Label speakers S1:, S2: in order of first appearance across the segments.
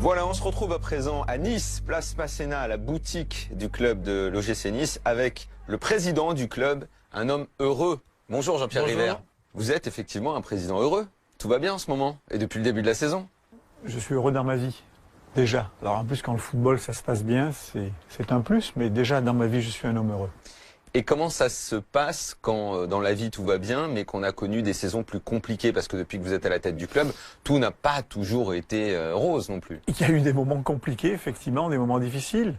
S1: Voilà, on se retrouve à présent à Nice, place Masséna, à la boutique du club de l'OGC Nice, avec le président du club, un homme heureux. Bonjour Jean-Pierre River. Vous êtes effectivement un président heureux. Tout va bien en ce moment, et depuis le début de la saison.
S2: Je suis heureux dans ma vie, déjà. Alors en plus, quand le football, ça se passe bien, c'est un plus, mais déjà dans ma vie, je suis un homme heureux.
S1: Et comment ça se passe quand dans la vie tout va bien, mais qu'on a connu des saisons plus compliquées? Parce que depuis que vous êtes à la tête du club, tout n'a pas toujours été rose non plus.
S2: Il y a eu des moments compliqués, effectivement, des moments difficiles.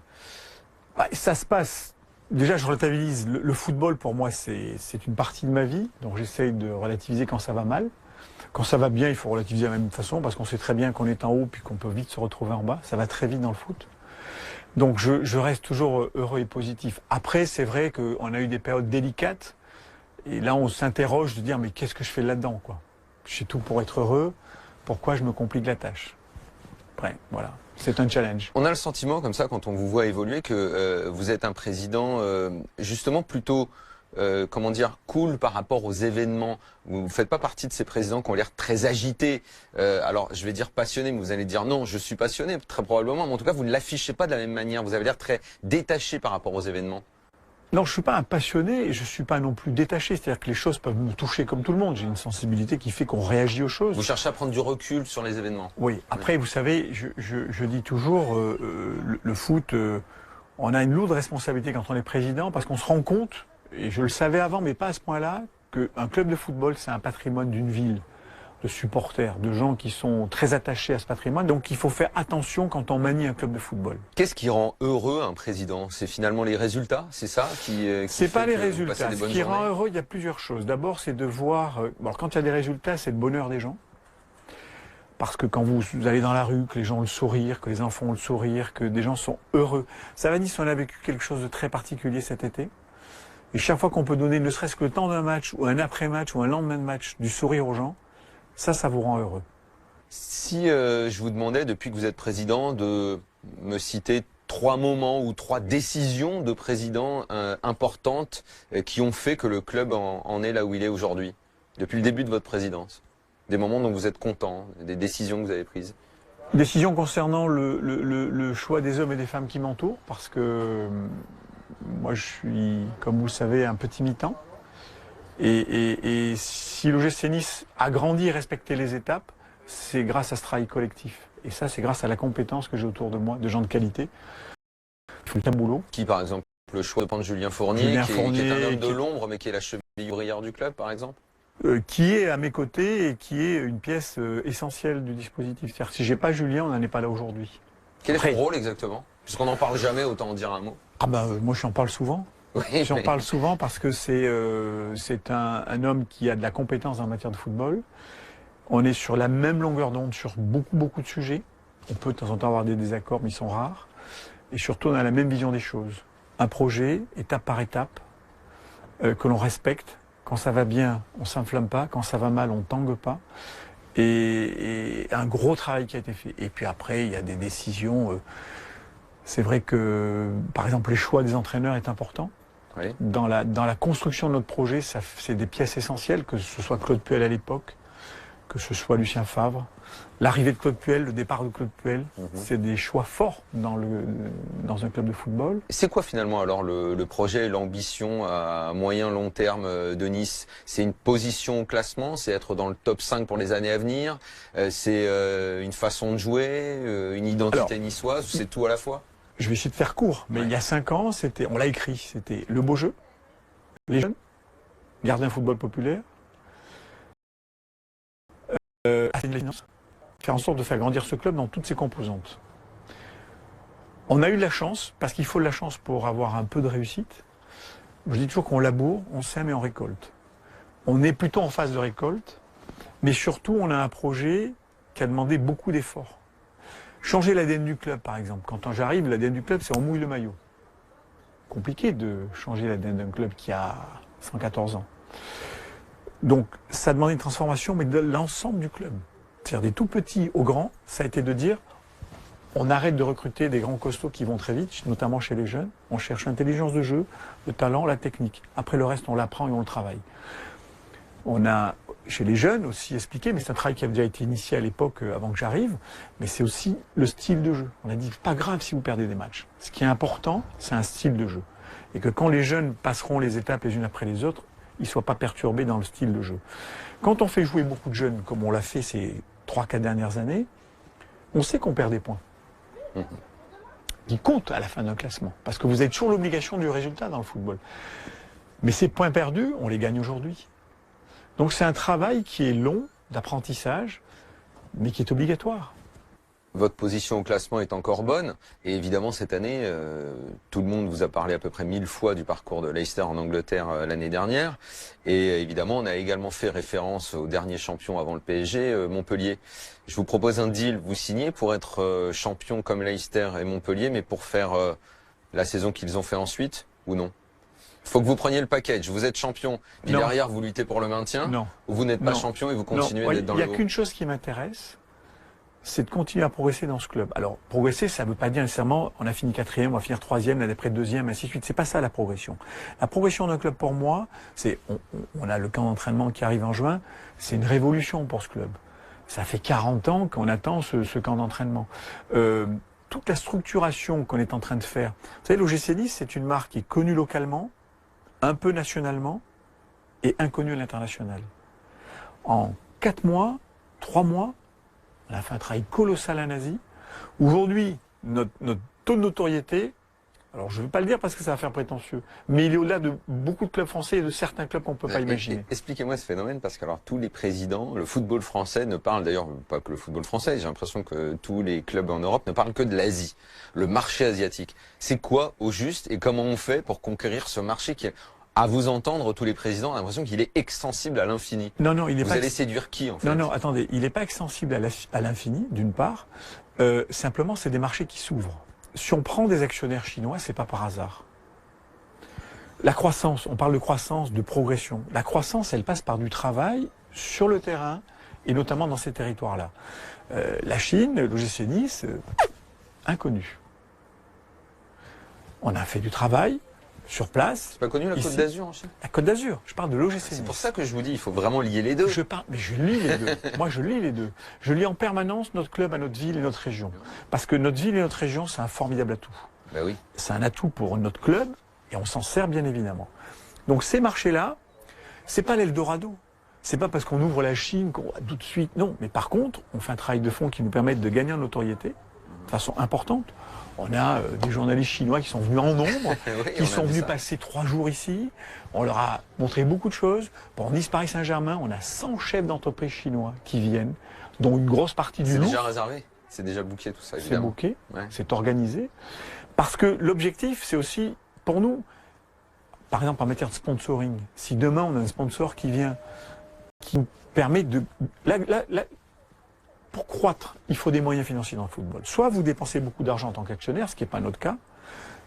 S2: Ça se passe. Déjà, je relativise. Le football, pour moi, c'est une partie de ma vie. Donc j'essaye de relativiser quand ça va mal. Quand ça va bien, il faut relativiser de la même façon, parce qu'on sait très bien qu'on est en haut, puis qu'on peut vite se retrouver en bas. Ça va très vite dans le foot. Donc je reste toujours heureux et positif. Après, c'est vrai qu'on a eu des périodes délicates. Et là, on s'interroge de dire, mais qu'est-ce que je fais là-dedans, quoi? Je fais tout pour être heureux. Pourquoi je me complique la tâche? Après, voilà. C'est un challenge.
S1: On a le sentiment, comme ça, quand on vous voit évoluer, que vous êtes un président, justement, plutôt, comment dire, cool par rapport aux événements. Vous ne faites pas partie de ces présidents qui ont l'air très agités. Alors, je vais dire passionné, mais vous allez dire non, je suis passionné, très probablement. Mais en tout cas, vous ne l'affichez pas de la même manière. Vous avez l'air très détaché par rapport aux événements.
S2: Non, je ne suis pas un passionné et je ne suis pas non plus détaché. C'est-à-dire que les choses peuvent me toucher comme tout le monde. J'ai une sensibilité qui fait qu'on réagit aux choses.
S1: Vous cherchez à prendre du recul sur les événements.
S2: Oui. Après, vous savez, je dis toujours, le foot, on a une lourde responsabilité quand on est président parce qu'on se rend compte, et je le savais avant, mais pas à ce point-là, qu'un club de football, c'est un patrimoine d'une ville, de supporters, de gens qui sont très attachés à ce patrimoine. Donc il faut faire attention quand on manie un club de football.
S1: Qu'est-ce qui rend heureux un président? C'est finalement les résultats? C'est ça qui
S2: c'est pas les résultats.
S1: Ce
S2: qui rend heureux, il y a plusieurs choses. D'abord, c'est de voir... Bon, quand il y a des résultats, c'est le bonheur des gens. Parce que quand vous allez dans la rue, que les gens ont le sourire, que les enfants ont le sourire, que des gens sont heureux. Ça va, Nice, on a vécu quelque chose de très particulier cet été. Et chaque fois qu'on peut donner ne serait-ce que le temps d'un match, ou un après-match, ou un lendemain de match, du sourire aux gens, ça vous rend heureux.
S1: Si je vous demandais, depuis que vous êtes président, de me citer 3 moments ou 3 décisions de président importantes qui ont fait que le club en est là où il est aujourd'hui, depuis le début de votre présidence. Des moments dont vous êtes content, des décisions que vous avez prises.
S2: Décision concernant le choix des hommes et des femmes qui m'entourent, parce que moi je suis, comme vous le savez, un petit mi-temps. Et si l'OGC Nice a grandi et respecté les étapes, c'est grâce à ce travail collectif. Et ça, c'est grâce à la compétence que j'ai autour de moi, de gens de qualité. Il faut le boulot.
S1: Qui, par exemple, le choix de prendre Julien Fournier, qui est un homme de l'ombre, mais qui est la cheville ouvrière du club, par exemple?
S2: Qui est à mes côtés et qui est une pièce essentielle du dispositif. C'est-à-dire que si j'ai pas Julien, on n'en est pas là aujourd'hui.
S1: Quel est son rôle exactement? Puisqu'on n'en parle jamais, autant en dire un mot.
S2: Moi, j'en parle souvent.
S1: Oui,
S2: j'en parle souvent parce que c'est un homme qui a de la compétence en matière de football. On est sur la même longueur d'onde sur beaucoup de sujets. On peut de temps en temps avoir des désaccords, mais ils sont rares. Et surtout, on a la même vision des choses. Un projet, étape par étape, que l'on respecte. Quand ça va bien, on s'inflamme pas. Quand ça va mal, on tangue pas. Et un gros travail qui a été fait. Et puis après, il y a des décisions. C'est vrai que, par exemple, le choix des entraîneurs est important.
S1: Oui.
S2: Dans la construction de notre projet, c'est des pièces essentielles, que ce soit Claude Puel à l'époque, que ce soit Lucien Favre. L'arrivée de Claude Puel, le départ de Claude Puel, c'est des choix forts dans un club de football.
S1: C'est quoi finalement alors le projet et l'ambition à moyen long terme de Nice? C'est une position au classement, c'est être dans le top 5 pour les années à venir, c'est une façon de jouer, une identité niçoise, c'est tout à la fois?
S2: Je vais essayer de faire court, mais il y a 5 ans, on l'a écrit, c'était le beau jeu, les jeunes, garder un football populaire, faire en sorte de faire grandir ce club dans toutes ses composantes. On a eu de la chance, parce qu'il faut de la chance pour avoir un peu de réussite. Je dis toujours qu'on laboure, on sème et on récolte. On est plutôt en phase de récolte, mais surtout on a un projet qui a demandé beaucoup d'efforts. Changer l'ADN du club, par exemple. Quand j'arrive, l'ADN du club, c'est on mouille le maillot. Compliqué de changer l'ADN d'un club qui a 114 ans. Donc, ça a demandé une transformation, mais de l'ensemble du club. C'est-à-dire des tout petits aux grands, ça a été de dire, on arrête de recruter des grands costauds qui vont très vite, notamment chez les jeunes. On cherche l'intelligence de jeu, le talent, la technique. Après, le reste, on l'apprend et on le travaille. On a chez les jeunes aussi expliqué, mais c'est un travail qui a déjà été initié à l'époque avant que j'arrive, mais c'est aussi le style de jeu. On a dit, pas grave si vous perdez des matchs. Ce qui est important, c'est un style de jeu. Et que quand les jeunes passeront les étapes les unes après les autres, ils ne soient pas perturbés dans le style de jeu. Quand on fait jouer beaucoup de jeunes, comme on l'a fait ces 3-4 dernières années, on sait qu'on perd des points. Qui comptent à la fin d'un classement. Parce que vous avez toujours l'obligation du résultat dans le football. Mais ces points perdus, on les gagne aujourd'hui. Donc c'est un travail qui est long, d'apprentissage, mais qui est obligatoire.
S1: Votre position au classement est encore bonne. Et évidemment, cette année, tout le monde vous a parlé à peu près 1000 fois du parcours de Leicester en Angleterre l'année dernière. Et évidemment, on a également fait référence au dernier champion avant le PSG, Montpellier. Je vous propose un deal. Vous signez pour être champion comme Leicester et Montpellier, mais pour faire la saison qu'ils ont fait ensuite, ou non? Il faut que vous preniez le package. Vous êtes champion, puis
S2: Non.
S1: derrière, vous luttez pour le maintien.
S2: Non.
S1: Ou vous n'êtes pas
S2: Non.
S1: champion et vous continuez d'être dans
S2: le haut.
S1: le
S2: Il n'y a
S1: haut.
S2: qu'une chose qui m'intéresse, c'est de continuer à progresser dans ce club. Alors, progresser, ça ne veut pas dire nécessairement, on a fini 4e, on va finir 3e, l'année d'après 2e, ainsi de suite. C'est pas ça la progression. La progression d'un club pour moi, c'est, on a le camp d'entraînement qui arrive en juin, c'est une révolution pour ce club. Ça fait 40 ans qu'on attend ce camp d'entraînement. Toute la structuration qu'on est en train de faire. Vous savez, l'OGC Nice, c'est une marque qui est connue localement, un peu nationalement et inconnue à l'international. En 4 mois, 3 mois, on a fait un travail colossal à Nazi. Aujourd'hui, notre taux de notoriété, alors je ne veux pas le dire parce que ça va faire prétentieux, mais il est au-delà de beaucoup de clubs français et de certains clubs qu'on ne peut pas imaginer.
S1: Expliquez-moi ce phénomène, parce que alors tous les présidents, le football français ne parle d'ailleurs pas que le football français, j'ai l'impression que tous les clubs en Europe ne parlent que de l'Asie, le marché asiatique. C'est quoi au juste et comment on fait pour conquérir ce marché qui, à vous entendre, tous les présidents ont l'impression qu'il est extensible à l'infini?
S2: Non, non, il n'est pas.
S1: Vous allez séduire qui en fait?
S2: Non, non, attendez, il n'est pas extensible à l'infini, d'une part. Simplement, c'est des marchés qui s'ouvrent. Si on prend des actionnaires chinois, c'est pas par hasard. La croissance, on parle de croissance, de progression. La croissance, elle passe par du travail sur le terrain et notamment dans ces territoires-là. La Chine, l'OGC Nice, inconnu. On a fait du travail sur place.
S1: C'est pas connu la Côte d'Azur en Chine?
S2: La Côte d'Azur, je parle de l'OGC Nice.
S1: C'est pour ça que je vous dis, il faut vraiment lier les deux.
S2: Mais je lis les deux. Moi, je lis les deux. Je lis en permanence notre club à notre ville et notre région. Parce que notre ville et notre région, c'est un formidable atout.
S1: Ben oui.
S2: C'est un atout pour notre club et on s'en sert bien évidemment. Donc ces marchés-là, c'est pas l'Eldorado. C'est pas parce qu'on ouvre la Chine qu'on va tout de suite. Non, mais par contre, on fait un travail de fond qui nous permet de gagner en notoriété de façon importante. On a des journalistes chinois qui sont venus en nombre,
S1: Oui,
S2: qui sont venus passer 3 jours ici. On leur a montré beaucoup de choses. Pour Nice Paris Saint-Germain, on a 100 chefs d'entreprise chinois qui viennent, dont une grosse partie du
S1: C'est
S2: Louvre.
S1: déjà réservé? C'est déjà booké tout ça,
S2: C'est
S1: évidemment.
S2: booké,
S1: Ouais.
S2: c'est organisé. Parce que l'objectif, c'est aussi, pour nous, par exemple en matière de sponsoring, si demain on a un sponsor qui vient, qui nous permet de... Pour croître, il faut des moyens financiers dans le football. Soit vous dépensez beaucoup d'argent en tant qu'actionnaire, ce qui n'est pas notre cas,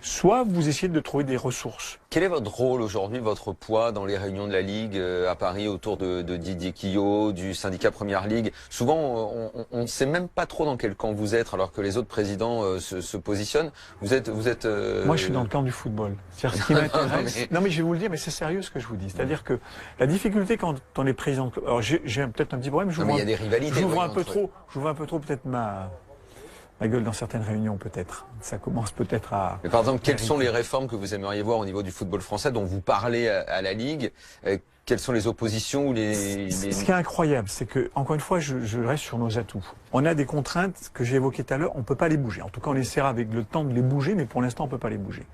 S2: soit vous essayez de trouver des ressources.
S1: Quel est votre rôle aujourd'hui, votre poids dans les réunions de la Ligue à Paris autour de Didier Quillot, du syndicat Première Ligue? Souvent, on ne sait même pas trop dans quel camp vous êtes, alors que les autres présidents se positionnent. Vous êtes.
S2: Moi, je suis dans le camp du football. C'est-à-dire, ce qui m'intéresse. Non, mais je vais vous le dire, mais c'est sérieux ce que je vous dis. C'est-à-dire que la difficulté quand on est président de club. Alors, j'ai peut-être un petit problème.
S1: Non, mais il y a des rivalités.
S2: J'ouvre un peu trop, peut-être ma gueule dans certaines réunions, peut-être. Ça commence peut-être à...
S1: Mais par exemple, quelles sont les réformes que vous aimeriez voir au niveau du football français dont vous parlez à la Ligue? Quelles sont les oppositions ou
S2: Ce qui est incroyable, c'est que, encore une fois, je reste sur nos atouts. On a des contraintes que j'ai évoquées tout à l'heure, on ne peut pas les bouger. En tout cas, on essaiera avec le temps de les bouger, mais pour l'instant, on ne peut pas les bouger.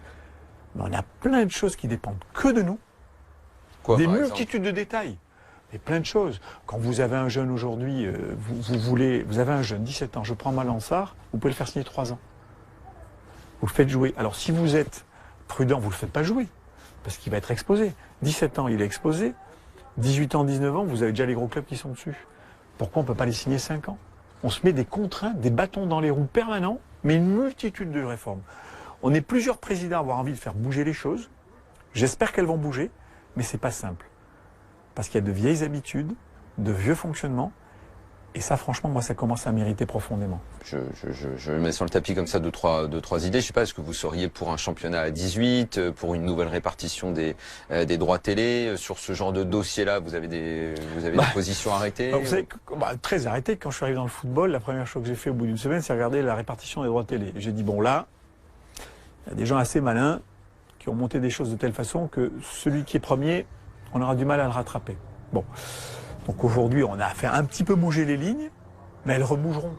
S2: Mais on a plein de choses qui dépendent que de nous.
S1: Quoi,
S2: des
S1: par
S2: multitudes de détails. Et plein de choses. Quand vous avez un jeune aujourd'hui, vous avez un jeune, 17 ans, je prends Malansar, vous pouvez le faire signer 3 ans. Vous le faites jouer. Alors si vous êtes prudent, vous ne le faites pas jouer, parce qu'il va être exposé. 17 ans, il est exposé. 18 ans, 19 ans, vous avez déjà les gros clubs qui sont dessus. Pourquoi on ne peut pas les signer 5 ans? On se met des contraintes, des bâtons dans les roues permanents, mais une multitude de réformes. On est plusieurs présidents à avoir envie de faire bouger les choses. J'espère qu'elles vont bouger, mais c'est pas simple. Parce qu'il y a de vieilles habitudes, de vieux fonctionnements, Et ça, franchement, moi, ça commence à m'irriter profondément.
S1: Je mets sur le tapis comme ça deux, trois idées. Je sais pas, est-ce que vous seriez pour un championnat à 18, pour une nouvelle répartition des droits télé? Sur ce genre de dossier-là, vous avez des positions arrêtées?
S2: Vous savez, très arrêté. Quand je suis arrivé dans le football, la première chose que j'ai fait au bout d'une semaine, c'est regarder la répartition des droits télé. J'ai dit, bon là, il y a des gens assez malins qui ont monté des choses de telle façon que celui qui est premier, on aura du mal à le rattraper. Bon. Donc aujourd'hui, on a fait un petit peu bouger les lignes, mais elles rebougeront.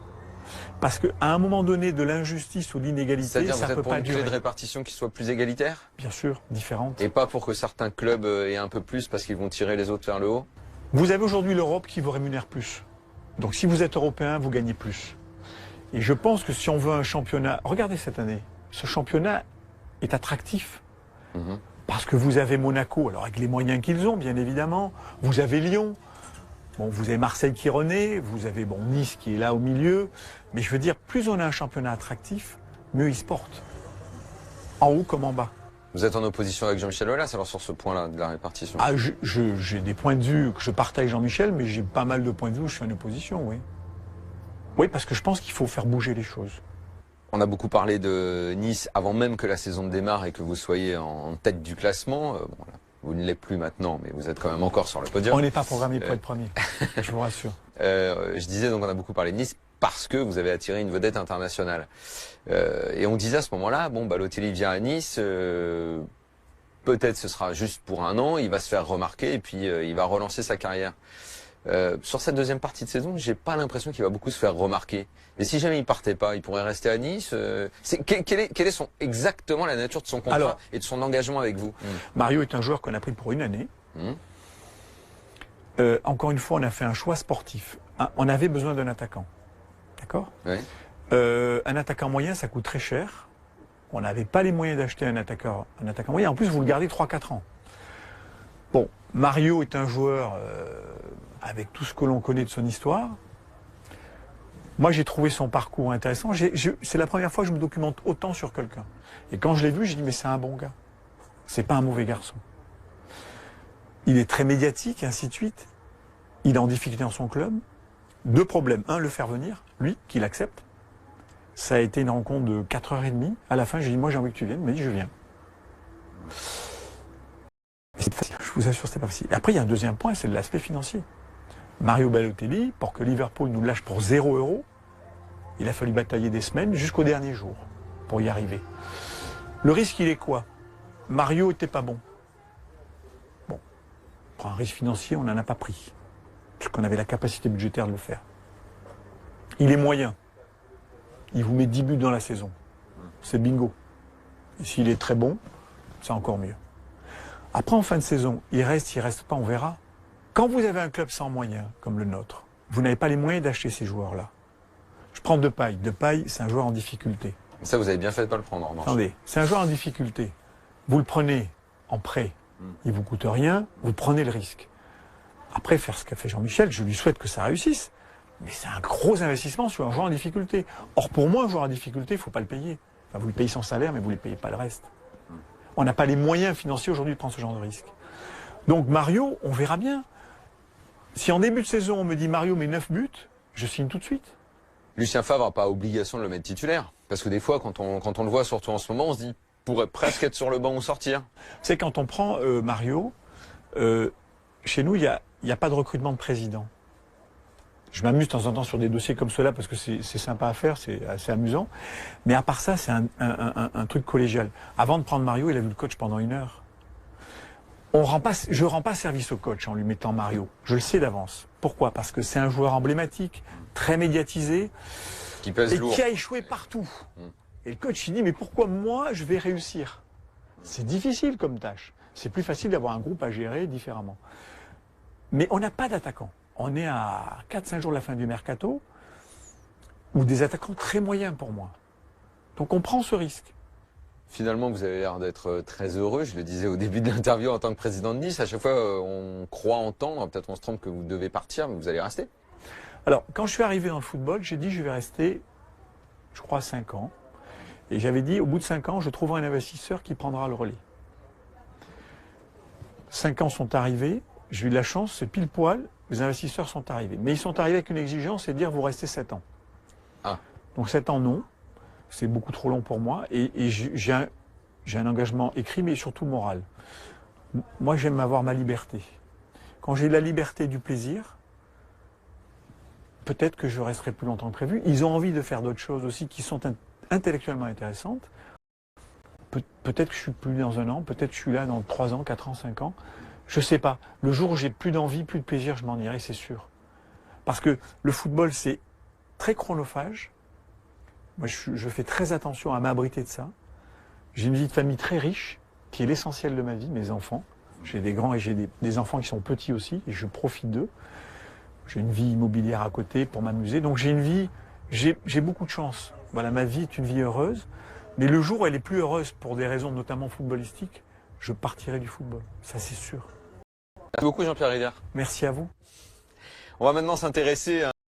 S2: Parce qu'à un moment donné, de l'injustice ou de l'inégalité, ça peut pas durer.
S1: C'est-à-dire, vous êtes pour une clé de répartition qui soit plus égalitaire?
S2: Bien sûr, différente.
S1: Et pas pour que certains clubs aient un peu plus parce qu'ils vont tirer les autres vers le haut?
S2: Vous avez aujourd'hui l'Europe qui vous rémunère plus. Donc si vous êtes européen, vous gagnez plus. Et je pense que si on veut un championnat... Regardez cette année, ce championnat est attractif. Parce que vous avez Monaco, alors avec les moyens qu'ils ont, bien évidemment. Vous avez Lyon. Bon, vous avez Marseille qui renaît, vous avez Nice qui est là au milieu. Mais je veux dire, plus on a un championnat attractif, mieux il se porte. En haut comme en bas.
S1: Vous êtes en opposition avec Jean-Michel Aulas alors sur ce point-là de la répartition?
S2: Ah, j'ai des points de vue que je partage Jean-Michel, mais j'ai pas mal de points de vue où je suis en opposition, oui. Oui, parce que je pense qu'il faut faire bouger les choses.
S1: On a beaucoup parlé de Nice avant même que la saison démarre et que vous soyez en tête du classement. Vous ne l'êtes plus maintenant, mais vous êtes quand même encore sur le podium.
S2: On n'est pas programmé pour être premier, je vous rassure.
S1: Je disais donc on a beaucoup parlé de Nice parce que vous avez attiré une vedette internationale. Et on disait à ce moment-là, bon, Balotelli vient à Nice, peut-être ce sera juste pour un an, il va se faire remarquer et puis il va relancer sa carrière. Sur cette deuxième partie de saison, j'ai pas l'impression qu'il va beaucoup se faire remarquer. Et si jamais il partait pas, il pourrait rester à Nice. Quelle est exactement la nature de son contrat et de son engagement avec vous?
S2: Mario est un joueur qu'on a pris pour une année. Encore une fois, on a fait un choix sportif. On avait besoin d'un attaquant. D'accord?
S1: Oui.
S2: Un attaquant moyen, ça coûte très cher. On n'avait pas les moyens d'acheter un attaquant moyen. En plus, vous le gardez 3-4 ans. Bon, Mario est un joueur avec tout ce que l'on connaît de son histoire. Moi, j'ai trouvé son parcours intéressant. C'est la première fois que je me documente autant sur quelqu'un. Et quand je l'ai vu, j'ai dit, mais c'est un bon gars. C'est pas un mauvais garçon. Il est très médiatique, et ainsi de suite. Il est en difficulté dans son club. Deux problèmes. Un, le faire venir, lui, qu'il accepte. Ça a été une rencontre de 4h30. À la fin, j'ai dit, moi, j'ai envie que tu viennes. Il m'a dit, je viens. C'est facile, je vous assure, c'est pas facile. Et après, il y a un deuxième point, c'est l'aspect financier. Mario Balotelli, pour que Liverpool nous lâche pour 0 €, il a fallu batailler des semaines jusqu'au dernier jour pour y arriver. Le risque, il est quoi? Mario était pas bon. Bon, pour un risque financier, on n'en a pas pris. Parce qu'on avait la capacité budgétaire de le faire. Il est moyen. Il vous met 10 buts dans la saison. C'est bingo. Et s'il est très bon, c'est encore mieux. Après, en fin de saison, il reste pas, on verra. Quand vous avez un club sans moyens, comme le nôtre, vous n'avez pas les moyens d'acheter ces joueurs-là. Je prends Depay. Depay, c'est un joueur en difficulté.
S1: Ça, vous avez bien fait de pas le prendre, en revanche.
S2: Attendez, c'est un joueur en difficulté. Vous le prenez en prêt, il vous coûte rien, vous prenez le risque. Après, faire ce qu'a fait Jean-Michel, je lui souhaite que ça réussisse. Mais c'est un gros investissement sur un joueur en difficulté. Or, pour moi, un joueur en difficulté, il ne faut pas le payer. Enfin, vous lui payez son salaire, mais vous ne lui payez pas le reste. On n'a pas les moyens financiers aujourd'hui de prendre ce genre de risque. Donc Mario, on verra bien. Si en début de saison, on me dit Mario met 9 buts, je signe tout de suite.
S1: Lucien Favre n'a pas obligation de le mettre titulaire. Parce que des fois, quand on le voit, surtout en ce moment, on se dit pourrait presque être sur le banc ou sortir.
S2: C'est quand on prend Mario, chez nous, il n'y a pas de recrutement de président. Je m'amuse de temps en temps sur des dossiers comme cela parce que c'est sympa à faire, c'est assez amusant. Mais à part ça, c'est un truc collégial. Avant de prendre Mario, il a vu le coach pendant 1 heure. Je rends pas service au coach en lui mettant Mario. Je le sais d'avance. Pourquoi? Parce que c'est un joueur emblématique, très médiatisé,
S1: qui pèse lourd.
S2: Qui a échoué partout. Et le coach, il dit, mais pourquoi moi, je vais réussir? C'est difficile comme tâche. C'est plus facile d'avoir un groupe à gérer différemment. Mais on n'a pas d'attaquant. On est à 4-5 jours de la fin du mercato, ou des attaquants très moyens pour moi. Donc on prend ce risque.
S1: Finalement, vous avez l'air d'être très heureux. Je le disais au début de l'interview en tant que président de Nice. À chaque fois, on croit entendre, peut-être on se trompe que vous devez partir, mais vous allez rester.
S2: Alors, quand je suis arrivé dans le football, j'ai dit je vais rester, je crois, 5 ans. Et j'avais dit, au bout de 5 ans, je trouverai un investisseur qui prendra le relais. 5 ans sont arrivés. J'ai eu de la chance, c'est pile poil. les investisseurs sont arrivés. Mais ils sont arrivés avec une exigence, c'est de dire vous restez 7 ans.
S1: Ah.
S2: Donc 7 ans, non. C'est beaucoup trop long pour moi. Et j'ai un engagement écrit, mais surtout moral. Moi, j'aime avoir ma liberté. Quand j'ai la liberté du plaisir, peut-être que je resterai plus longtemps que prévu. Ils ont envie de faire d'autres choses aussi qui sont intellectuellement intéressantes. Peut-être que je suis plus dans 1 an, peut-être que je suis là dans 3 ans, 4 ans, 5 ans. Je sais pas. Le jour où j'ai plus d'envie, plus de plaisir, je m'en irai, c'est sûr. Parce que le football, c'est très chronophage. Moi, je fais très attention à m'abriter de ça. J'ai une vie de famille très riche, qui est l'essentiel de ma vie, mes enfants. J'ai des grands et j'ai des enfants qui sont petits aussi, et je profite d'eux. J'ai une vie immobilière à côté pour m'amuser. Donc j'ai une vie, j'ai beaucoup de chance. Voilà, ma vie est une vie heureuse. Mais le jour où elle est plus heureuse, pour des raisons notamment footballistiques, je partirai du football. Ça, c'est sûr.
S1: Merci beaucoup Jean-Pierre Rider.
S2: Merci à vous.
S1: On va maintenant s'intéresser à